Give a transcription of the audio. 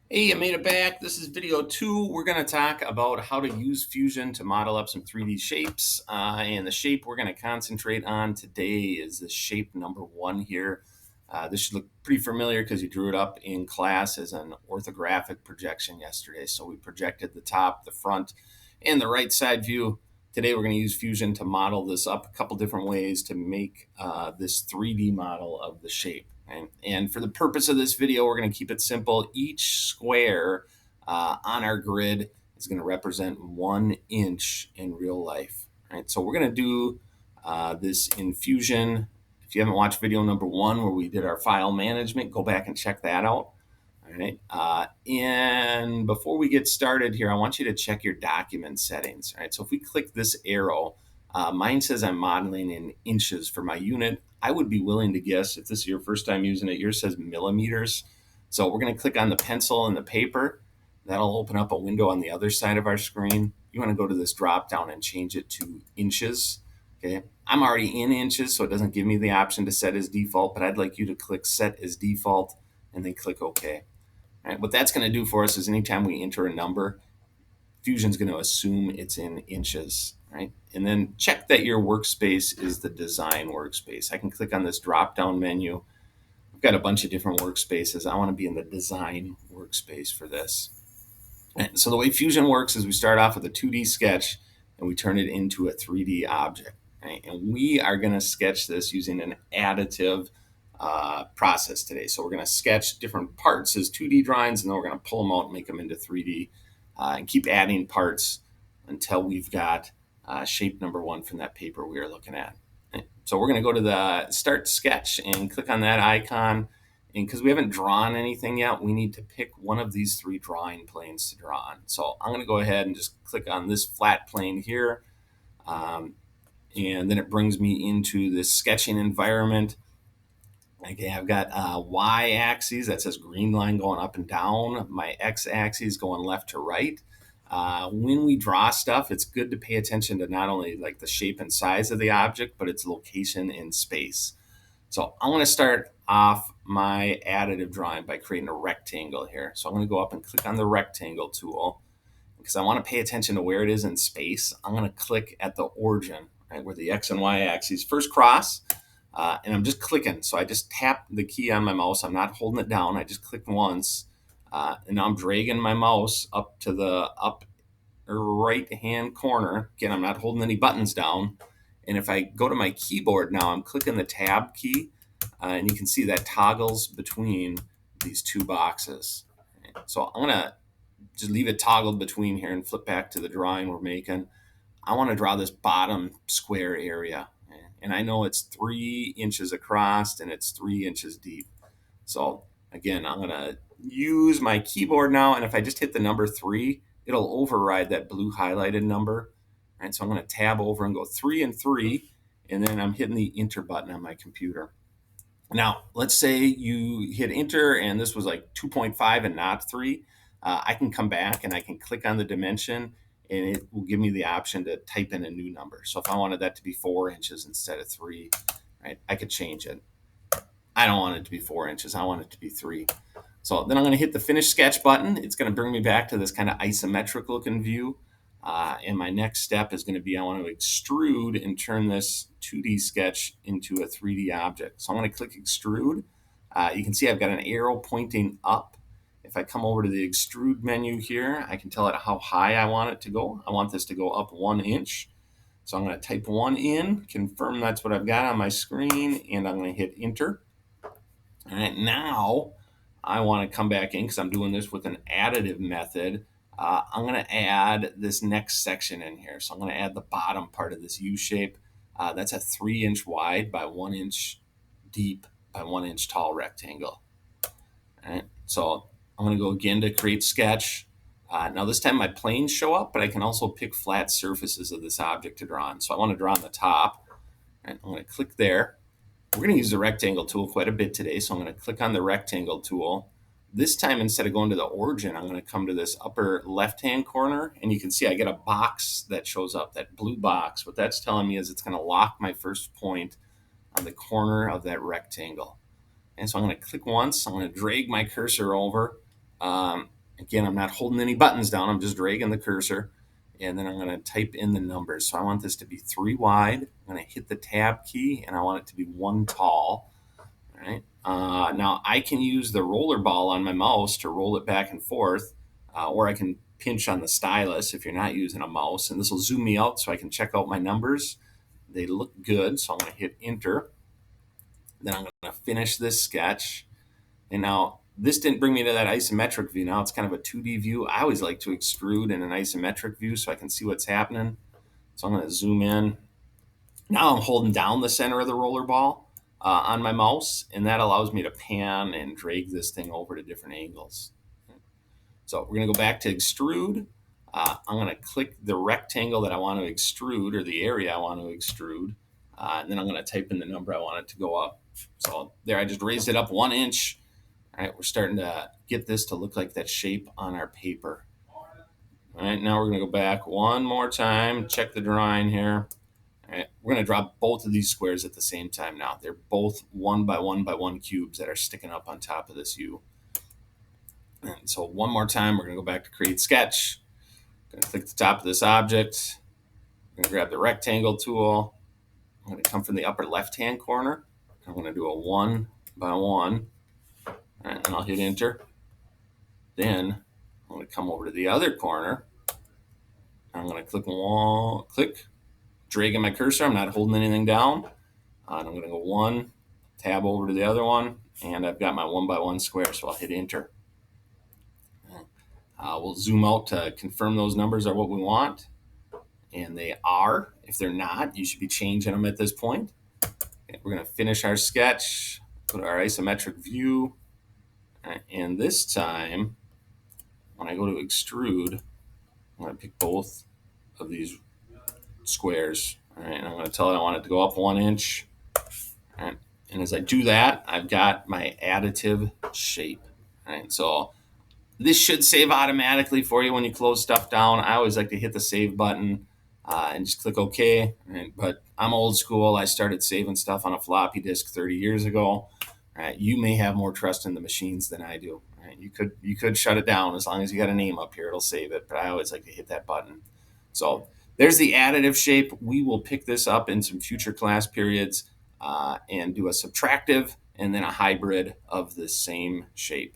Hey, I made it back. This is video 2. We're going to talk about how to use Fusion to model up some 3D shapes. And the shape we're going to concentrate on today is the shape number 1 here. This should look pretty familiar because you drew it up in class as an orthographic projection yesterday. So we projected the top, the front, and the right side view. Today we're going to use Fusion to model this up a couple different ways to make this 3D model of the shape. And for the purpose of this video, we're going to keep it simple. Each square on our grid is going to represent 1 inch in real life. Right? So we're going to do this in Fusion. If you haven't watched video number 1 where we did our file management, go back and check that out. All right. And before we get started here, I want you to check your document settings. All right. So if we click this arrow, mine says I'm modeling in inches for my unit. I would be willing to guess, if this is your first time using it, yours says millimeters. So we're going to click on the pencil and the paper. That'll open up a window on the other side of our screen. You want to go to this drop down and change it to inches. Okay. I'm already in inches, so it doesn't give me the option to set as default, but I'd like you to click set as default and then click OK. Right, what that's going to do for us is anytime we enter a number, Fusion's going to assume it's in inches, right? And then check that your workspace is the design workspace. I can click on this drop-down menu. I've got a bunch of different workspaces. I want to be in the design workspace for this. And so the way Fusion works is we start off with a 2D sketch and we turn it into a 3D object. Right? And we are going to sketch this using an additive process today. So we're going to sketch different parts as 2D drawings, and then we're going to pull them out and make them into 3D and keep adding parts until we've got shape number 1 from that paper we were looking at. So we're going to go to the Start Sketch and click on that icon. And because we haven't drawn anything yet, we need to pick one of these 3 drawing planes to draw on. So I'm going to go ahead and just click on this flat plane here. And then it brings me into this sketching environment. Okay, I've got y-axis, that says green line going up and down. My x-axis going left to right. When we draw stuff, it's good to pay attention to not only like the shape and size of the object, but its location in space. So I'm going to start off my additive drawing by creating a rectangle here. So I'm going to go up and click on the rectangle tool because I want to pay attention to where it is in space. I'm going to click at the origin, right, where the x and y axes first cross. And I'm just clicking. So I just tap the key on my mouse. I'm not holding it down. I just click once. And now I'm dragging my mouse up to the up right hand corner. Again, I'm not holding any buttons down. And if I go to my keyboard now, I'm clicking the tab key. And you can see that toggles between these 2 boxes. So I'm going to just leave it toggled between here and flip back to the drawing we're making. I want to draw this bottom square area. And I know it's 3 inches across and it's 3 inches deep. So again, I'm going to use my keyboard now. And if I just hit the number 3, it'll override that blue highlighted number. All right, so I'm going to tab over and go 3 and 3. And then I'm hitting the enter button on my computer. Now, let's say you hit enter and this was like 2.5 and not 3. I can come back and I can click on the dimension and it will give me the option to type in a new number. So if I wanted that to be 4 inches instead of 3, right, I could change it. I don't want it to be 4 inches. I want it to be 3. So then I'm going to hit the finish sketch button. It's going to bring me back to this kind of isometric looking view. And my next step is going to be I want to extrude and turn this 2D sketch into a 3D object. So I'm going to click extrude. You can see I've got an arrow pointing up. If I come over to the extrude menu here, I can tell it how high I want it to go. I want this to go up 1 inch. So I'm going to type 1 in, confirm that's what I've got on my screen, and I'm going to hit enter. All right, now I want to come back in because I'm doing this with an additive method. I'm going to add this next section in here. So I'm going to add the bottom part of this U shape. That's a 3 inch wide by 1 inch deep by 1 inch tall rectangle. All right, so I'm going to go again to create sketch. Now this time my planes show up, but I can also pick flat surfaces of this object to draw on. So I want to draw on the top. All right, I'm going to click there. We're going to use the rectangle tool quite a bit today, so I'm going to click on the rectangle tool. This time, instead of going to the origin, I'm going to come to this upper left-hand corner, and you can see I get a box that shows up, that blue box. What that's telling me is it's going to lock my first point on the corner of that rectangle. And so I'm going to click once. I'm going to drag my cursor over. Again, I'm not holding any buttons down. I'm just dragging the cursor, and then I'm going to type in the numbers. So I want this to be 3 wide. I'm going to hit the tab key, and I want it to be 1 tall. All right. Now I can use the roller ball on my mouse to roll it back and forth, or I can pinch on the stylus if you're not using a mouse, and this will zoom me out so I can check out my numbers. They look good, so I'm going to hit enter. Then I'm going to finish this sketch. And now this didn't bring me to that isometric view. Now it's kind of a 2D view. I always like to extrude in an isometric view so I can see what's happening. So I'm going to zoom in. Now I'm holding down the center of the roller ball on my mouse, and that allows me to pan and drag this thing over to different angles. So we're going to go back to extrude. I'm going to click the rectangle that I want to extrude, or the area I want to extrude, and then I'm going to type in the number I want it to go up. So there, I just raised it up 1 inch. All right, we're starting to get this to look like that shape on our paper. All right, now we're going to go back one more time, check the drawing here. All right, we're going to draw both of these squares at the same time now. They're both 1 by 1 by 1 cubes that are sticking up on top of this U. And so one more time, we're going to go back to create sketch. I'm going to click the top of this object. I'm going to grab the rectangle tool. I'm going to come from the upper left-hand corner. I'm going to do a 1 by 1. All right, and I'll hit enter. Then I'm going to come over to the other corner. I'm going to click, dragging my cursor. I'm not holding anything down. And I'm going to go 1, tab over to the other one, and I've got my 1 by 1 square, so I'll hit enter. We'll zoom out to confirm those numbers are what we want, and they are. If they're not, you should be changing them at this point. Okay, we're going to finish our sketch, go to our isometric view, and this time, when I go to extrude, I'm going to pick both of these squares. All right, and I'm going to tell it I want it to go up 1 inch. All right, and as I do that, I've got my additive shape. All right, so this should save automatically for you when you close stuff down. I always like to hit the save button and just click OK. Right? But I'm old school. I started saving stuff on a floppy disk 30 years ago. Right? You may have more trust in the machines than I do. Right? You could shut it down as long as you got a name up here. It'll save it. But I always like to hit that button. So there's the additive shape. We will pick this up in some future class periods and do a subtractive and then a hybrid of the same shape.